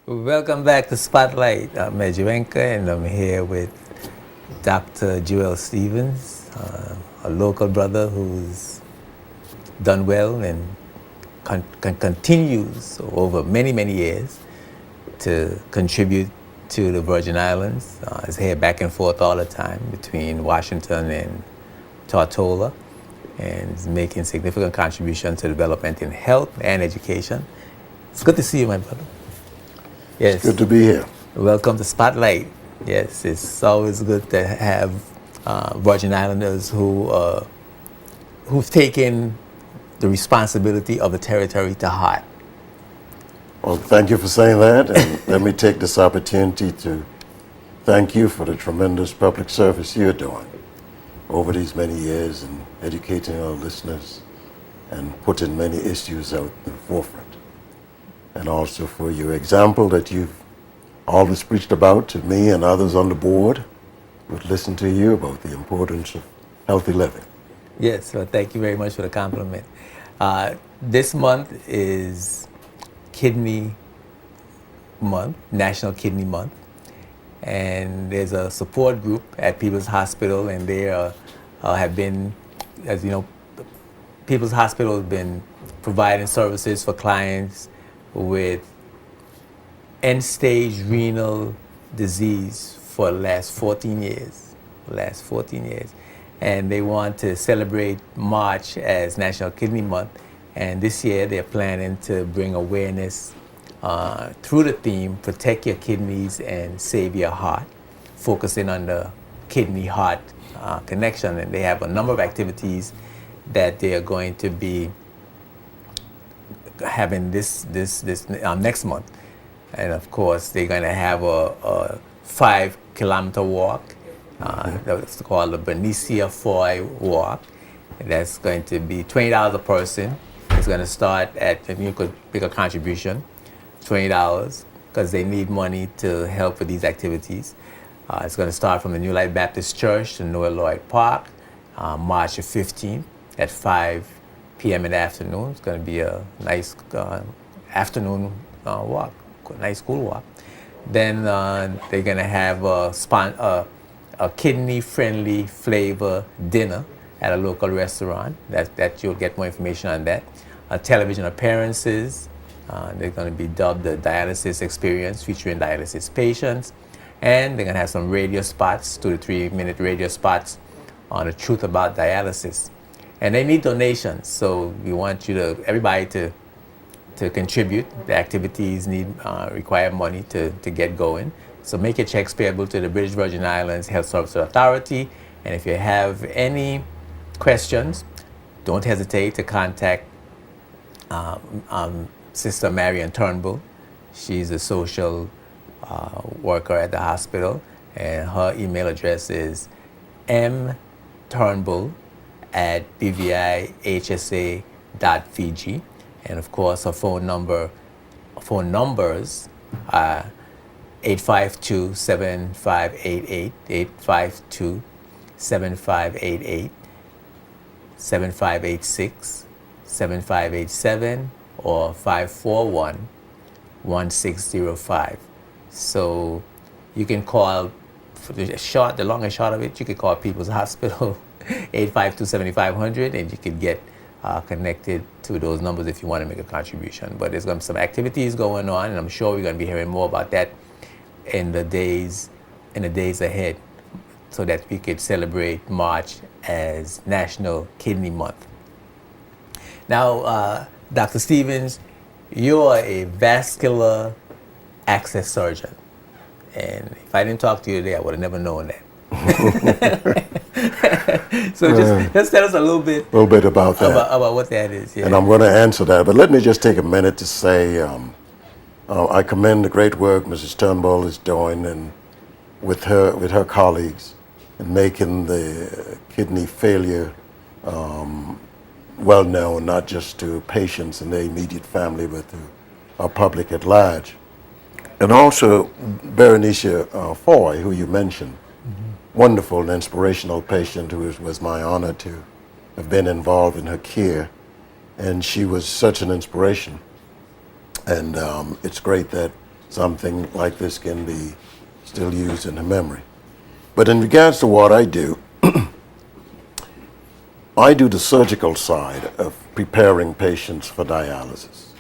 Welcome back to Spotlight. I'm Mejuenka, and I'm here with Dr. Joel Stevens, a local brother who's done well and continues over many, many years to contribute to the Virgin Islands. He's here back and forth all the time between Washington and Tortola, and is making significant contribution to development in health and education. It's good to see you, my brother. Yes. Good to be here. Welcome to Spotlight. Yes, it's always good to have Virgin Islanders who've taken the responsibility of the territory to heart. Well, thank you for saying that, and let me take this opportunity to thank you for the tremendous public service you're doing over these many years in educating our listeners and putting many issues out in the forefront. And also for your example that you've always preached about to me and others on the board would listen to you about the importance of healthy living. Yes, well, thank you very much for the compliment. This month is Kidney Month, National Kidney Month, and there's a support group at People's Hospital, and they have been, as you know, People's Hospital has been providing services for clients with end-stage renal disease for the last 14 years. And they want to celebrate March as National Kidney Month. And this year they're planning to bring awareness through the theme, Protect Your Kidneys and Save Your Heart, focusing on the kidney-heart connection. And they have a number of activities that they are going to be having this next month. And of course, they're going to have a 5-kilometer walk. That's called the Benicia Foy Walk. And that's going to be $20 a person. It's going to start at, if you could make a contribution, $20, because they need money to help with these activities. It's going to start from the New Life Baptist Church to Noah Lloyd Park, March the 15th at 5 p.m. in the afternoon. It's going to be a nice afternoon walk, nice school walk. Then they're going to have a kidney-friendly flavor dinner at a local restaurant. That you'll get more information on that. Television appearances. They're going to be dubbed the Dialysis Experience, featuring dialysis patients. And they're going to have some radio spots, 2 to 3 minute radio spots on the truth about dialysis. And they need donations, so we want everybody to contribute. The activities require money to get going. So make your checks payable to the British Virgin Islands Health Services Authority. And if you have any questions, don't hesitate to contact Sister Marian Turnbull. She's a social worker at the hospital, and her email address is mturnbull@bvihsa.fg. And of course, her phone numbers are 852-7588, 852-7588, 7586, 7587, or 541-1605. So you can call, for the long and short of it, you can call People's Hospital 852-7500, and you can get connected to those numbers if you want to make a contribution. But there's going to be some activities going on, and I'm sure we're going to be hearing more about that in the days ahead, so that we could celebrate March as National Kidney Month. Now, Dr. Stevens, you're a vascular access surgeon, and if I didn't talk to you today, I would have never known that. So just tell us a little bit about that. About what that is. Yeah. And I'm going to answer that, but let me just take a minute to say I commend the great work Mrs. Turnbull is doing, and with her colleagues, in making the kidney failure well known, not just to patients and their immediate family, but to our public at large. And also Berenicia Foy, who you mentioned, wonderful and inspirational patient who was my honor to have been involved in her care. And she was such an inspiration. And it's great that something like this can be still used in the memory. But in regards to what I do, I do the surgical side of preparing patients for dialysis.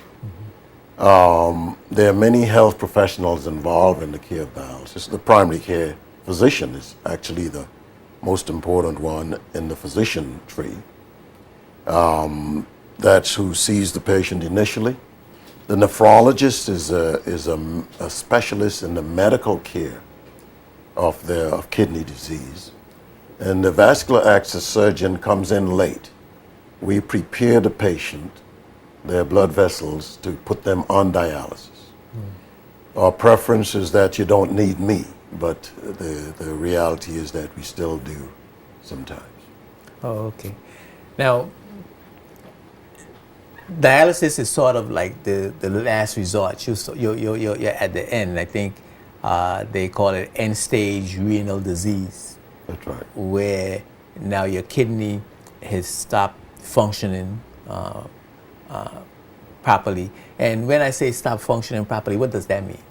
There are many health professionals involved in the care of dialysis. The primary care physician is actually the most important one in the physician tree. That's who sees the patient initially. The nephrologist is a specialist in the medical care of kidney disease. And the vascular access surgeon comes in late. We prepare the patient, their blood vessels, to put them on dialysis. Our preference is that you don't need me, but the reality is that we still do sometimes. Oh, okay. Now, dialysis is sort of like the last resort. You're at the end. I think they call it end-stage renal disease. That's right. Where now your kidney has stopped functioning properly. And when I say stop functioning properly, what does that mean?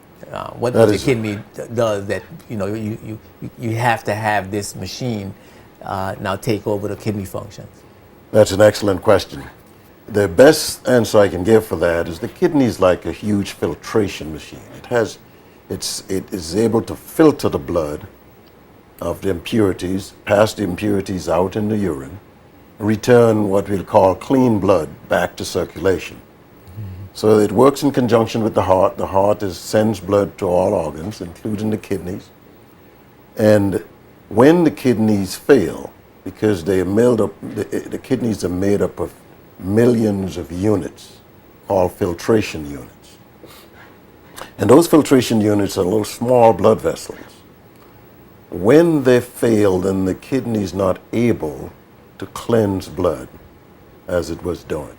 What does the kidney does that you have to have this machine now take over the kidney functions? That's an excellent question. The best answer I can give for that is the kidney is like a huge filtration machine. It is able to filter the blood of the impurities, pass the impurities out in the urine, return what we'll call clean blood back to circulation. So it works in conjunction with the heart. The heart sends blood to all organs, including the kidneys. And when the kidneys fail, because the kidneys are made up of millions of units called filtration units. And those filtration units are little small blood vessels. When they fail, then the kidney is not able to cleanse blood as it was doing.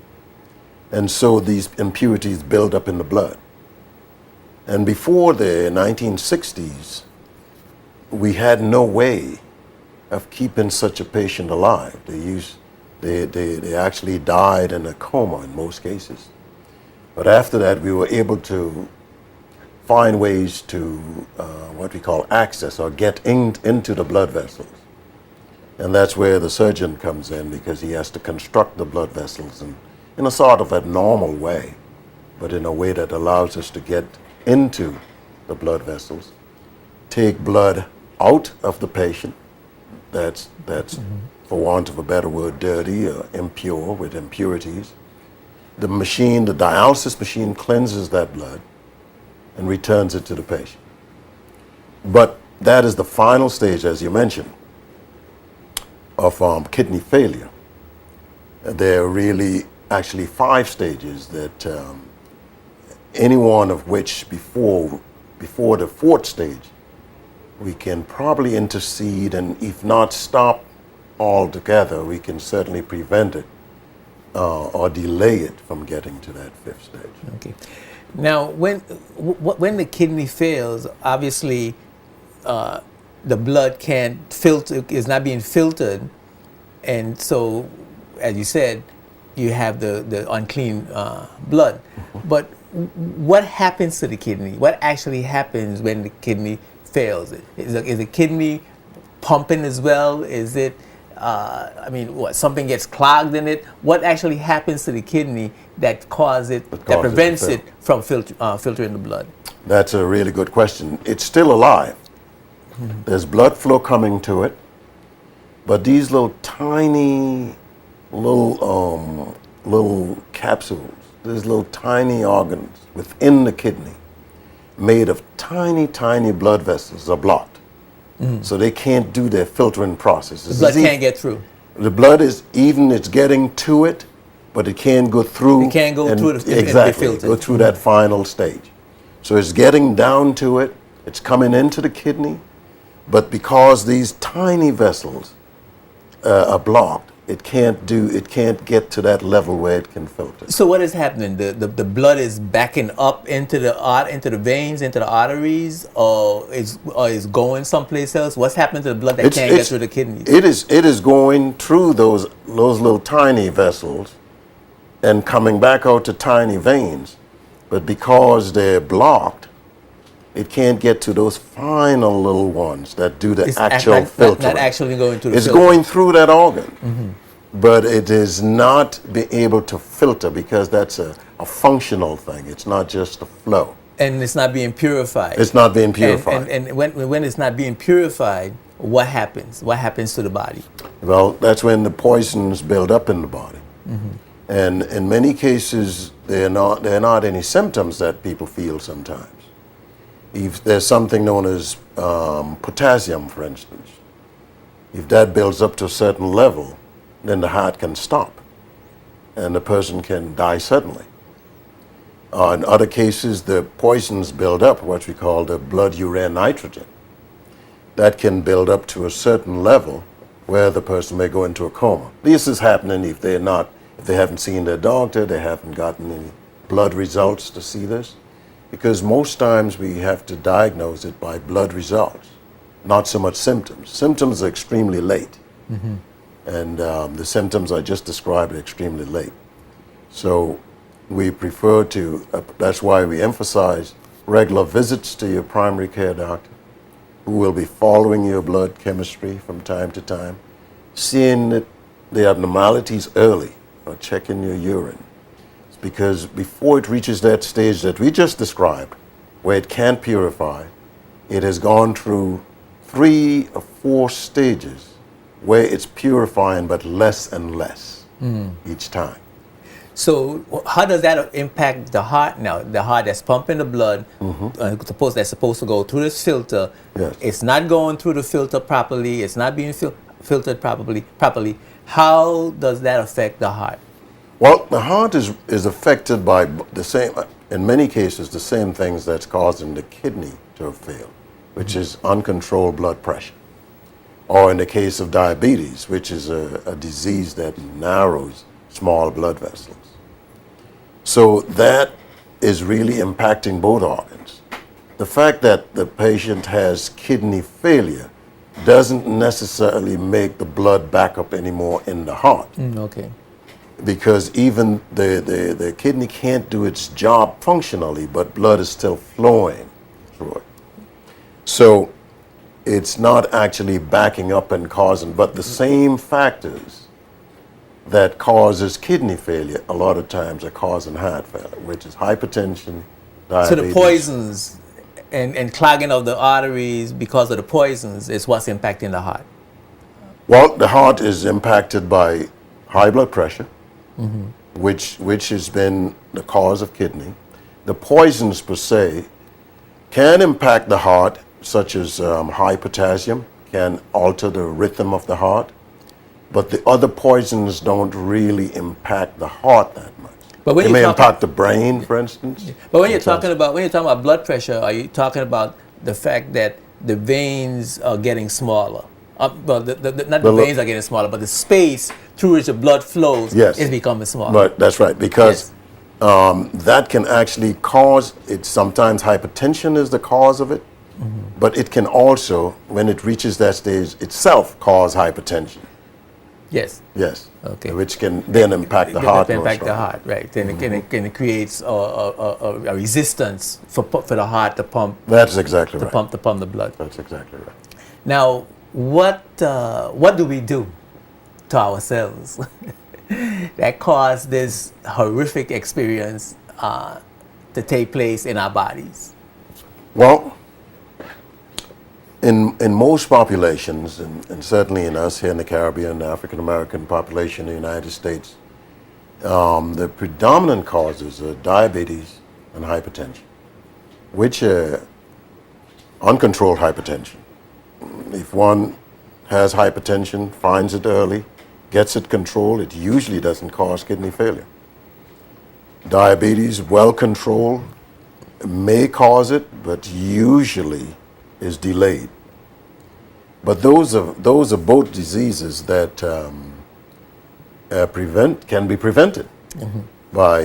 And so these impurities build up in the blood. And before the 1960s, we had no way of keeping such a patient alive. They actually died in a coma in most cases. But after that, we were able to find ways to what we call access or get into the blood vessels. And that's where the surgeon comes in, because he has to construct the blood vessels in a sort of a normal way, but in a way that allows us to get into the blood vessels, take blood out of the patient that's for want of a better word, dirty or impure with impurities. The dialysis machine cleanses that blood and returns it to the patient. But that is the final stage, as you mentioned, of kidney failure. There are really actually 5 stages that any one of which before the 4th stage, we can probably intercede, and if not stop altogether, we can certainly prevent it or delay it from getting to that 5th stage. Okay. Now, when the kidney fails, obviously the blood is not being filtered, and so, as you said, you have the unclean blood. Mm-hmm. But what happens to the kidney? What actually happens when the kidney fails? Is the kidney pumping as well? Is it, something gets clogged in it? What actually happens to the kidney that prevents it from filtering the blood? That's a really good question. It's still alive. Mm-hmm. There's blood flow coming to it, but these little tiny little capsules, these little tiny organs within the kidney made of tiny, tiny blood vessels are blocked. Mm-hmm. So they can't do their filtering process. The blood can't get through. The blood it's getting to it, but it can't go through. It can't go through the exactly, go through that final stage. So it's getting down to it, it's coming into the kidney, but because these tiny vessels are blocked, it can't get to that level where it can filter. So what is happening? The blood is backing up into the veins, into the arteries, or is going someplace else? What's happening to the blood that can't get through the kidneys? It is going through those little tiny vessels and coming back out to tiny veins, but because they're blocked, it can't get to those final little ones that do the It's actual filtering. not actually going through the It's filter. going through that organ, but it is not be able to filter because that's a functional thing. It's not just a flow. And it's not being purified. It's not being purified. And when it's not being purified, what happens? What happens to the body? Well, that's when the poisons build up in the body. And in many cases, there are not any symptoms that people feel sometimes. If there's something known as potassium, for instance, if that builds up to a certain level, then the heart can stop and the person can die suddenly. In other cases, the poisons build up, what we call the blood urea nitrogen. That can build up to a certain level where the person may go into a coma. This is happening if they haven't seen their doctor, they haven't gotten any blood results to see this. Because most times we have to diagnose it by blood results, not so much symptoms. Symptoms are extremely late. And the symptoms I just described are extremely late. So we prefer to, that's why we emphasize regular visits to your primary care doctor, who will be following your blood chemistry from time to time, seeing the abnormalities early, or checking your urine. It's because before it reaches that stage that we just described, where it can't purify, it has gone through 3 or 4 stages where it's purifying but less and less each time. So how does that impact the heart now? The heart that's pumping the blood, that's supposed to go through this filter. Yes. It's not going through the filter properly. It's not being filtered properly. How does that affect the heart? Well, the heart is affected by the same, in many cases, the same things that's causing the kidney to fail, which is uncontrolled blood pressure. Or in the case of diabetes, which is a disease that narrows small blood vessels. So that is really impacting both organs. The fact that the patient has kidney failure doesn't necessarily make the blood back up anymore in the heart. Okay. Because even the kidney can't do its job functionally, but blood is still flowing through it. So it's not actually backing up and causing, but the same factors that causes kidney failure a lot of times are causing heart failure, which is hypertension, diabetes. So the poisons and clogging of the arteries because of the poisons is what's impacting the heart. Well, the heart is impacted by high blood pressure, which has been the cause of kidney. The poisons per se can impact the heart, such as high potassium can alter the rhythm of the heart. But the other poisons don't really impact the heart that much. But when they you're may talking- impact the brain, for instance. But when you're talking about blood pressure, are you talking about the fact that the veins are getting smaller? Well, not the veins are getting smaller, but the space through which the blood flows is becoming smaller. But that's right, because that can actually cause it. Sometimes hypertension is the cause of it, but it can also, when it reaches that stage itself, cause hypertension. Yes. Yes. Okay. Which can then impact the heart. Impact the heart, right? And it creates a resistance for the heart to pump. That's exactly right. To pump the blood. That's exactly right. Now, what do we do to ourselves that caused this horrific experience to take place in our bodies? Well, in most populations, and certainly in us here in the Caribbean, the African American population in the United States, the predominant causes are diabetes and hypertension, which are uncontrolled hypertension. If one has hypertension, finds it early, gets it controlled, it usually doesn't cause kidney failure. Diabetes, well controlled, may cause it, but usually is delayed. But those are both diseases that can be prevented by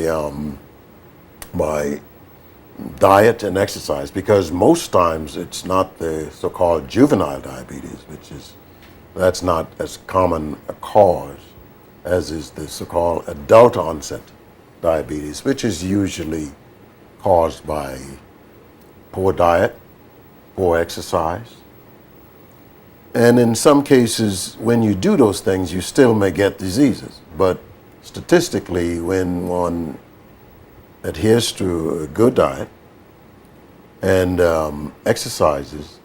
diet and exercise, because most times it's not the so-called juvenile diabetes, that's not as common a cause as is the so-called adult onset diabetes, which is usually caused by poor diet, poor exercise. And in some cases, when you do those things, you still may get diseases. But statistically, when one adheres to a good diet and exercises,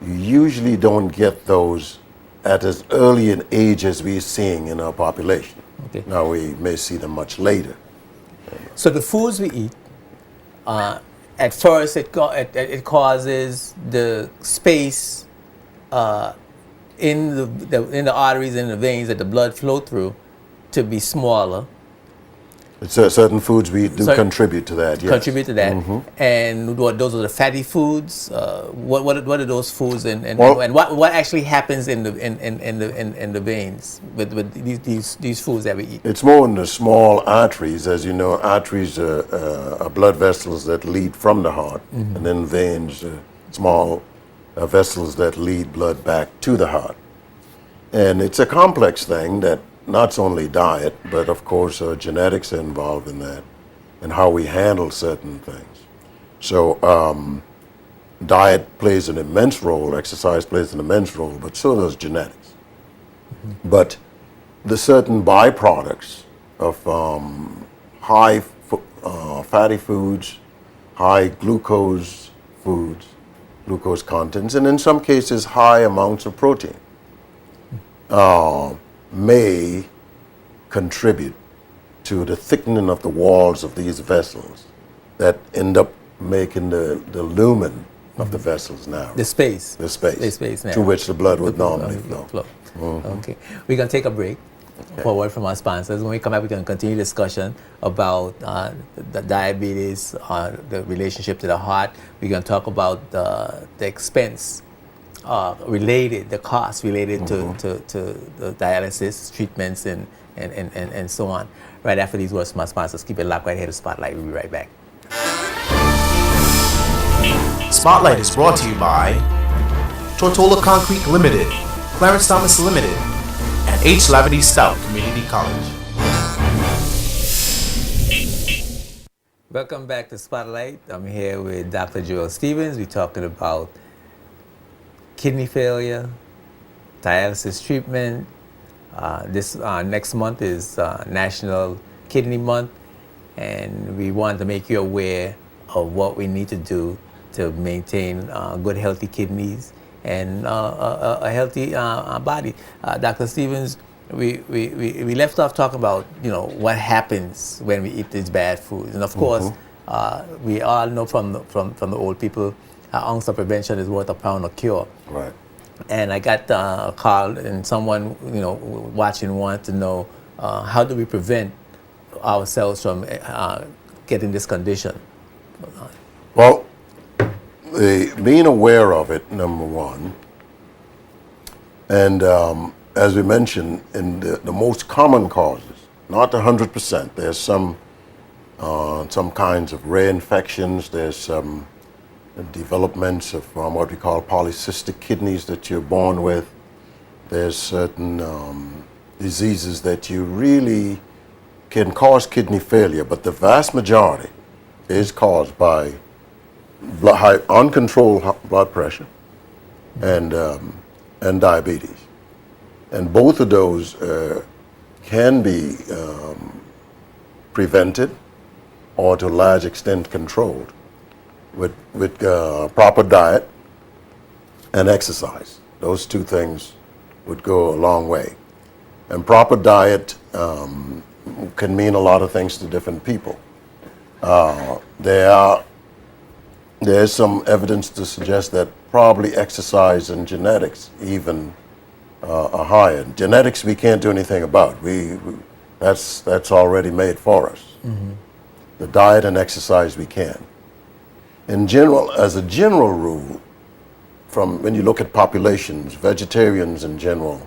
you usually don't get those at as early an age as we're seeing in our population. Okay. Now, we may see them much later. So the foods we eat, at first it causes the space in the arteries and the veins that the blood flow through to be smaller. Certain foods we do Certain- contribute to that. Yes. Contribute to that, and those are the fatty foods. What are those foods, and Well- what actually happens in the veins with these foods that we eat? It's more in the small arteries. As you know, arteries are blood vessels that lead from the heart, and then veins are small vessels that lead blood back to the heart. And it's a complex thing that not only diet, but of course genetics are involved in that, and how we handle certain things. So diet plays an immense role, exercise plays an immense role, but so does genetics. But the certain byproducts of high fatty foods, high glucose foods, glucose contents, and in some cases high amounts of protein may contribute to the thickening of the walls of these vessels that end up making the lumen of the vessels narrow. The space. The space. The space now. To which the blood would normally flow. Okay. We're going to take a break for a word from our sponsors. When we come back, we're going to continue discussion about the diabetes, the relationship to the heart. We're going to talk about the expense related, the cost related to the dialysis treatments and so on. Right after these words from our sponsors. Keep it locked right here to Spotlight. We'll be right back. Spotlight is brought to you by Tortola Concrete Limited, Clarence Thomas Limited, and H. Lavity Stout Community College. Welcome back to Spotlight. I'm here with Dr. Joel Stevens. We're talking about kidney failure, dialysis treatment. This next month is National Kidney Month, and we want to make you aware of what we need to do to maintain good, healthy kidneys and a healthy body. Dr. Stevens, we left off talking about what happens when we eat these bad foods, and of course, we all know from the old people, an ounce of prevention is worth a pound of cure. Right. And I got a call, and someone watching wanted to know how do we prevent ourselves from getting this condition. Well, being aware of it, number one, and as we mentioned, in the most common causes, not 100%, there's some kinds of rare infections, there's some developments of what we call polycystic kidneys that you're born with, there's certain diseases that you really can cause kidney failure, but the vast majority is caused by uncontrolled blood pressure and diabetes, and both of those can be prevented or to a large extent controlled with proper diet and exercise. Those two things would go a long way. And proper diet can mean a lot of things to different people. There's some evidence to suggest that probably exercise and genetics even are higher. Genetics we can't do anything about. That's already made for us. The diet and exercise we can. In general, as a general rule, when you look at populations, vegetarians in general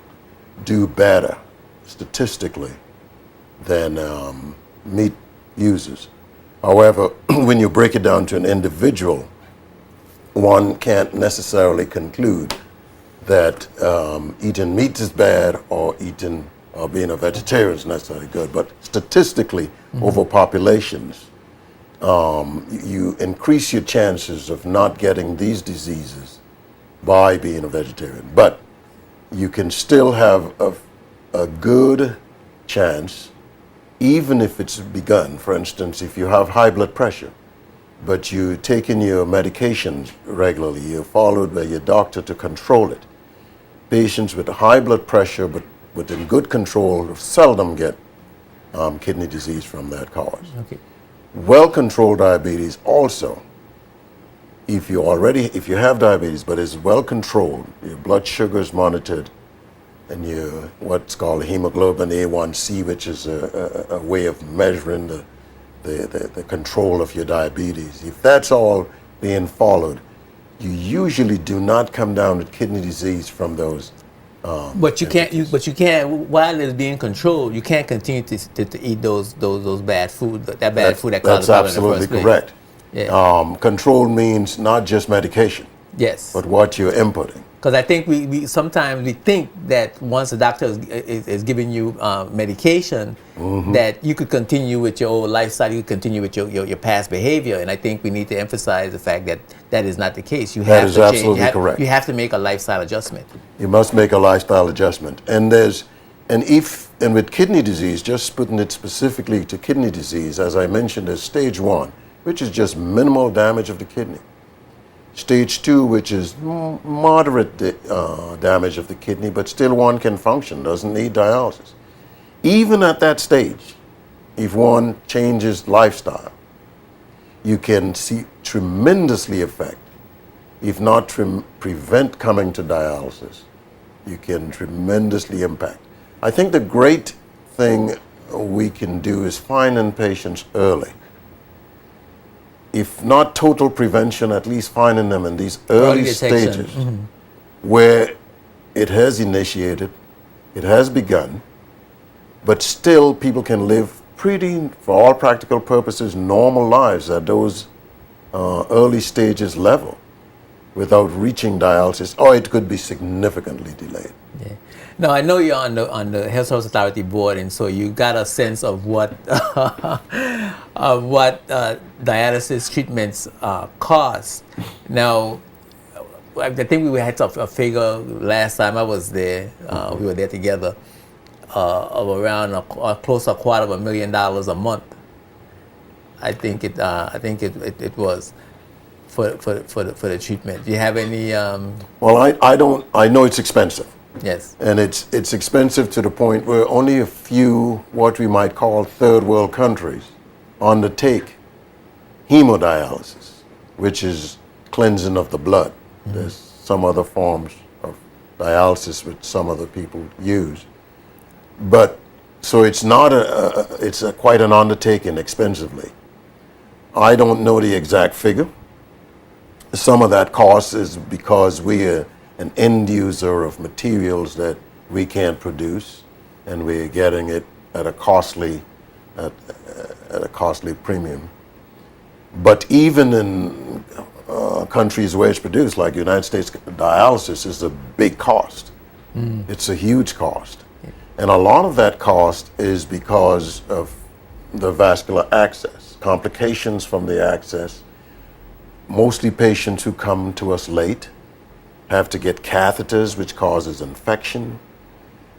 do better statistically than meat users. However, when you break it down to an individual, one can't necessarily conclude that eating meat is bad or being a vegetarian is necessarily good. But statistically, over populations, you increase your chances of not getting these diseases by being a vegetarian. But you can still have a good chance, even if it's begun. For instance, if you have high blood pressure, but you're taking your medications regularly, you're followed by your doctor to control it. Patients with high blood pressure, but in good control, seldom get kidney disease from that cause. Okay. Well-controlled diabetes also, if you have diabetes, but it's well controlled, your blood sugar is monitored, and your what's called hemoglobin A1C, which is a way of measuring the control of your diabetes. If that's all being followed, you usually do not come down with kidney disease from those. But you can't. While it's being controlled, you can't continue to eat those bad food. That bad food that caused That's the problem in the absolutely first place. correct. Yeah. Control means not just medication, Yes. but what you're inputting. Because I think we sometimes we think that once the doctor is giving you medication, that you could continue with your old lifestyle, you could continue with your past behavior. And I think we need to emphasize the fact that that is not the case. You That have is to change. absolutely correct. You have to make a lifestyle adjustment. You must make a lifestyle adjustment. And with kidney disease, just putting it specifically to kidney disease, as I mentioned, there's stage 1, which is just minimal damage of the kidney. Stage 2, which is moderate damage of the kidney, but still one can function, doesn't need dialysis. Even at that stage, if one changes lifestyle, you can see tremendously affect, if not prevent coming to dialysis, you can tremendously impact. I think the great thing we can do is finding patients early. If not total prevention, at least finding them in these early detection. stages where it has initiated, it has begun, but still people can live pretty, for all practical purposes, normal lives at those early stages level without reaching dialysis, or it could be significantly delayed. Yeah. No, I know you're on the Health Service Authority board, and so you got a sense of what dialysis treatments cost. Now, I think we had a figure last time I was there. We were there together of around close to $250,000 a month. I think it was for the treatment. Do you have any? Well, I know it's expensive. Yes. And it's expensive to the point where only a few, what we might call third world countries, undertake hemodialysis, which is cleansing of the blood. There's some other forms of dialysis which some other people use. But, so it's not it's quite an undertaking expensively. I don't know the exact figure. Some of that cost is because we are an end user of materials that we can't produce, and we're getting it at a costly premium. But even in countries where it's produced, like the United States, dialysis is a big cost. It's a huge cost. And a lot of that cost is because of the vascular access, complications from the access. Mostly patients who come to us late have to get catheters, which causes infection.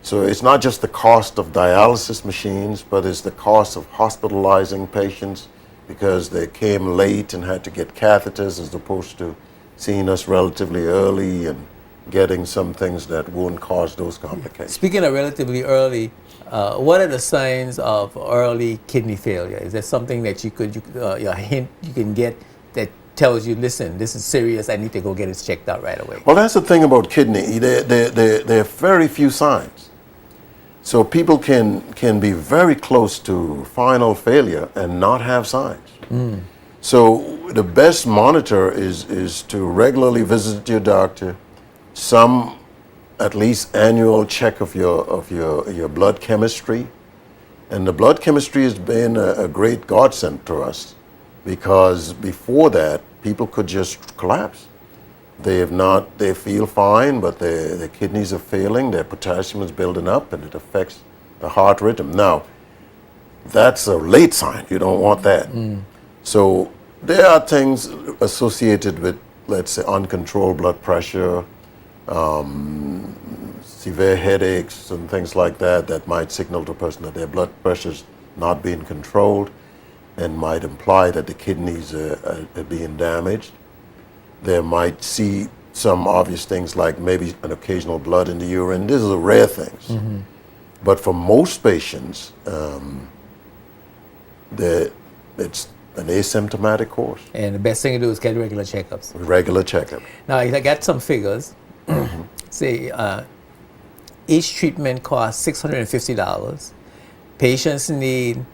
So it's not just the cost of dialysis machines, but it's the cost of hospitalizing patients because they came late and had to get catheters, as opposed to seeing us relatively early and getting some things that won't cause those complications. Speaking of relatively early, what are the signs of early kidney failure? Is there something that a hint you can get that tells you, listen, this is serious, I need to go get it checked out right away? Well, that's the thing about kidney. There are very few signs. So people can be very close to final failure and not have signs. So the best monitor is to regularly visit your doctor, some at least annual check of your blood chemistry. And the blood chemistry has been a great godsend to us, because before that, people could just collapse. They feel fine, but their kidneys are failing, their potassium is building up, and it affects the heart rhythm. Now, that's a late sign. You don't want that. So there are things associated with, let's say, uncontrolled blood pressure, severe headaches and things like that that might signal to a person that their blood pressure's not being controlled and might imply that the kidneys are being damaged. They might see some obvious things like maybe an occasional blood in the urine. These are rare things. Mm-hmm. But for most patients, it's an asymptomatic course. And the best thing to do is get regular checkups. Regular checkup. Now, I got some figures. Say, each treatment costs $650. Patients need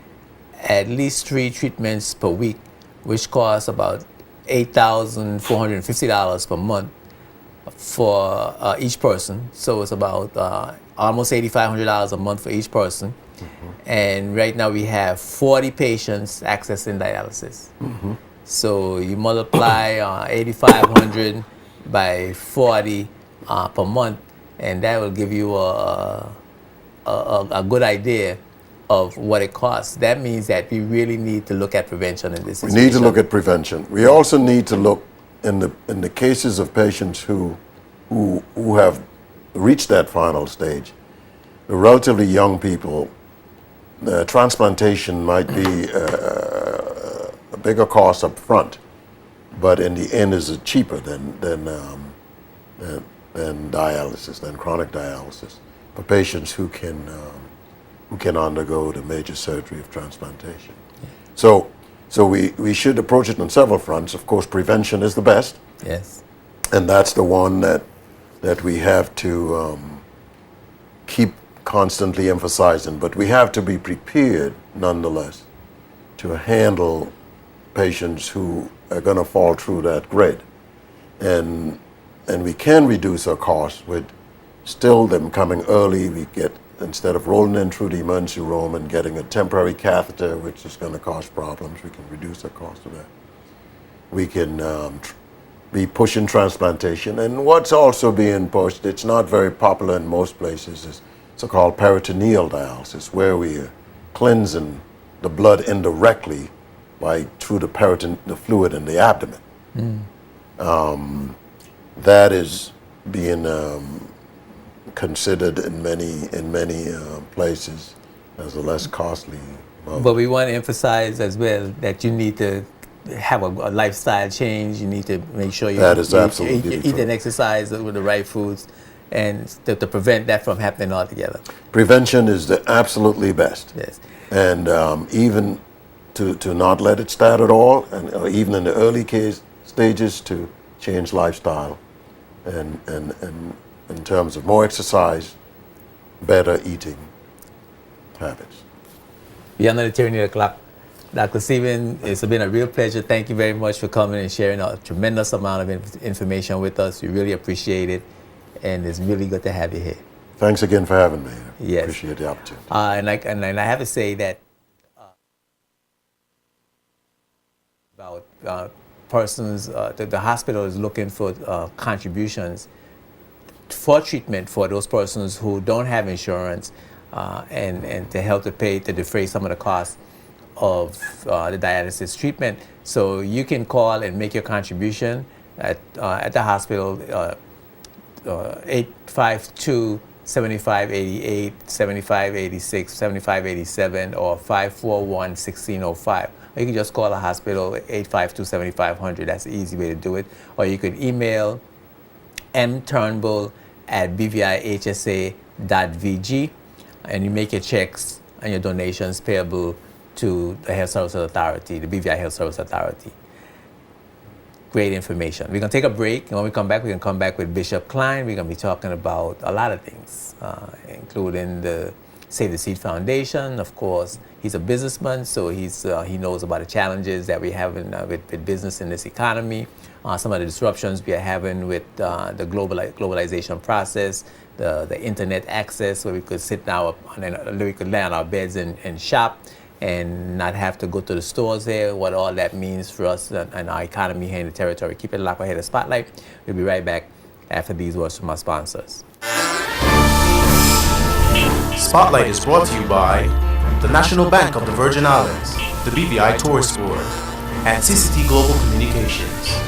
at least 3 treatments per week, which costs about $8,450 per month for each person. So it's about almost $8,500 a month for each person. Mm-hmm. And right now we have 40 patients accessing dialysis. Mm-hmm. So you multiply $8,500 by 40 per month, and that will give you a good idea of what it costs. That means that we really need to look at prevention in this situation. We need to look at prevention. We also need to look in the cases of patients who have reached that final stage. The relatively young people, the transplantation might be a bigger cost up front, but in the end is cheaper than dialysis, than chronic dialysis, for patients who can undergo the major surgery of transplantation. So we should approach it on several fronts. Of course, prevention is the best. Yes. And that's the one that we have to keep constantly emphasizing. But we have to be prepared, nonetheless, to handle patients who are going to fall through that grid. And we can reduce our costs with still them coming early. We get, instead of rolling in through the emergency room and getting a temporary catheter, which is going to cause problems, we can reduce the cost of that. We can be pushing transplantation. And what's also being pushed, it's not very popular in most places, is so-called peritoneal dialysis, where we are cleansing the blood indirectly through the fluid in the abdomen. That is being considered in many places as a less costly mode. But we want to emphasize as well that you need to have a lifestyle change. You need to make sure you eat and exercise with the right foods, and to prevent that from happening altogether. Prevention is the absolutely best. Yes. And even to not let it start at all, and even in the early stages, to change lifestyle, and in terms of more exercise, better eating habits. Beyond the tyranny of the clock, Dr. Stephen, it's been a real pleasure. Thank you very much for coming and sharing a tremendous amount of information with us. We really appreciate it, and it's really good to have you here. Thanks again for having me. Yes. Appreciate the opportunity. And I have to say that about persons, the hospital is looking for contributions for treatment for those persons who don't have insurance, and to help to defray some of the costs of the dialysis treatment. So you can call and make your contribution at the hospital, 852-7588, 7586, 7587, or 541-1605. Or you can just call the hospital, 852-7500. That's the easy way to do it. Or you could email mturnbull@bvihsa.vg, and you make your checks and your donations payable to the Health Services Authority, the BVI Health Service Authority. Great information. We're going to take a break, and when we come back, we're going to come back with Bishop Klein. We're going to be talking about a lot of things, including the Save the Seed Foundation. Of course, he's a businessman, so he knows about the challenges that we have with business in this economy, some of the disruptions we are having with the globalization process, the internet access, where we could sit now, we could lay on our beds and shop, and not have to go to the stores there, what all that means for us and our economy here in the territory. Keep it locked right here to Spotlight. We'll be right back after these words from our sponsors. Spotlight is brought to you by the National Bank of the Virgin Islands, the BVI Tourist Board, and CCT Global Communications.